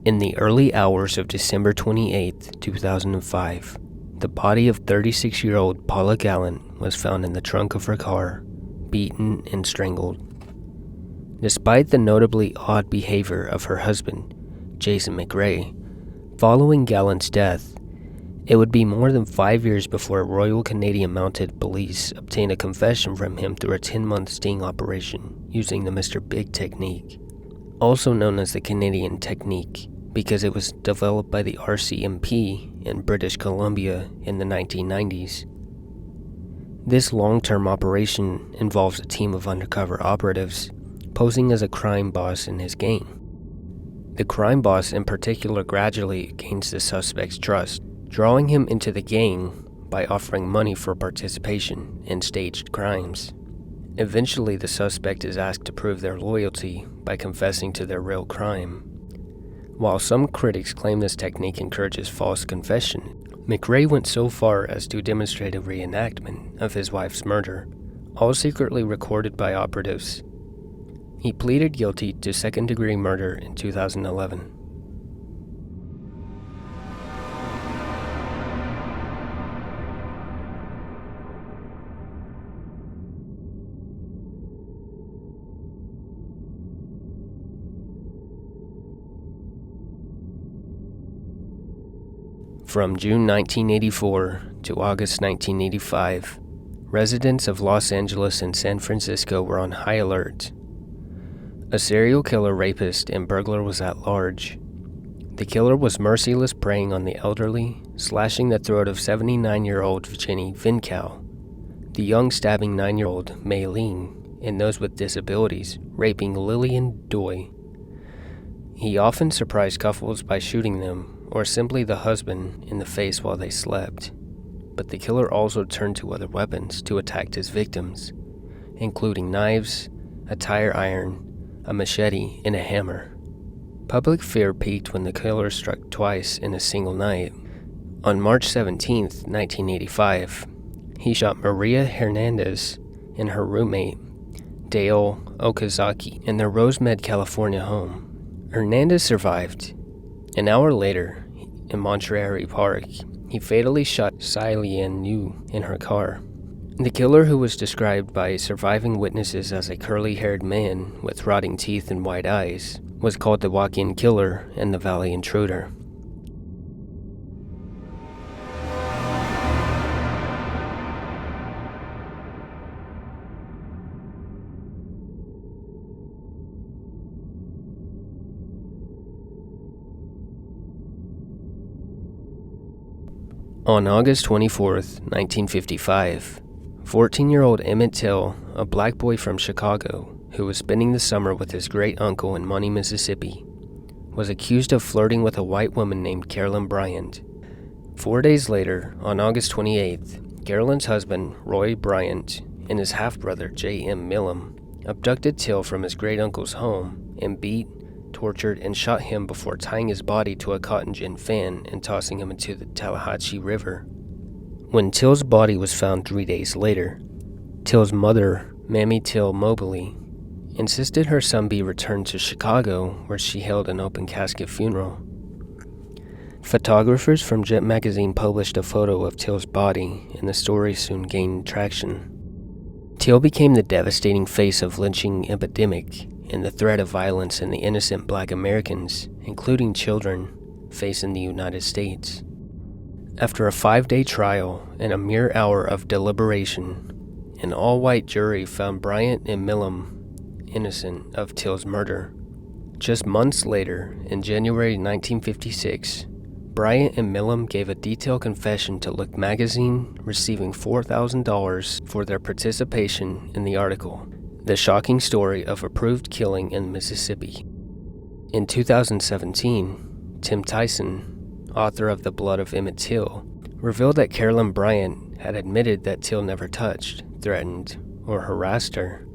In the early hours of December 28, 2005, the body of 36-year-old Paula Gallant was found in the trunk of her car, beaten and strangled. Despite the notably odd behavior of her husband, Jason McRae, following Gallant's death, it would be more than 5 years before Royal Canadian Mounted Police obtained a confession from him through a 10-month sting operation using the Mr. Big technique, also known as the Canadian technique, because it was developed by the RCMP in British Columbia in the 1990s. This long-term operation involves a team of undercover operatives posing as a crime boss in his gang. The crime boss in particular gradually gains the suspect's trust, drawing him into the gang by offering money for participation in staged crimes. Eventually, the suspect is asked to prove their loyalty by confessing to their real crime. While some critics claim this technique encourages false confession, McRae went so far as to demonstrate a reenactment of his wife's murder, all secretly recorded by operatives. He pleaded guilty to second-degree murder in 2011. From June 1984 to August 1985, residents of Los Angeles and San Francisco were on high alert. A serial killer, rapist, and burglar was at large. The killer was merciless, preying on the elderly, slashing the throat of 79-year-old Jenny Vincow, the young stabbing 9-year-old Maylene, and those with disabilities, raping Lillian Doi. He often surprised couples by shooting them, or simply the husband, in the face while they slept. But the killer also turned to other weapons to attack his victims, including knives, a tire iron, a machete, and a hammer. Public fear peaked when the killer struck twice in a single night. On March 17, 1985, he shot Maria Hernandez and her roommate, Dale Okazaki, in their Rosemead, California home. Hernandez survived. An hour later, in Monterey Park, he fatally shot Xilian Yu in her car. The killer, who was described by surviving witnesses as a curly-haired man with rotting teeth and white eyes, was called the walk-in killer and the Valley Intruder. On August 24, 1955, 14-year-old Emmett Till, a black boy from Chicago who was spending the summer with his great-uncle in Money, Mississippi, was accused of flirting with a white woman named Carolyn Bryant. 4 days later, on August 28th, Carolyn's husband, Roy Bryant, and his half-brother, J.M. Millam, abducted Till from his great-uncle's home and beat, tortured, and shot him before tying his body to a cotton gin fan and tossing him into the Tallahatchie River. When Till's body was found 3 days later, Till's mother, Mamie Till Mobley, insisted her son be returned to Chicago, where she held an open casket funeral. Photographers from Jet magazine published a photo of Till's body, and the story soon gained traction. Till became the devastating face of lynching epidemic and the threat of violence in the innocent black Americans, including children, face in the United States. After a 5-day trial and a mere hour of deliberation, an all-white jury found Bryant and Millam innocent of Till's murder. Just months later, in January 1956, Bryant and Millam gave a detailed confession to Look magazine, receiving $4,000 for their participation in the article, The Shocking Story of a Proved Killing in Mississippi. In 2017, Tim Tyson, author of The Blood of Emmett Till, revealed that Carolyn Bryant had admitted that Till never touched, threatened, or harassed her.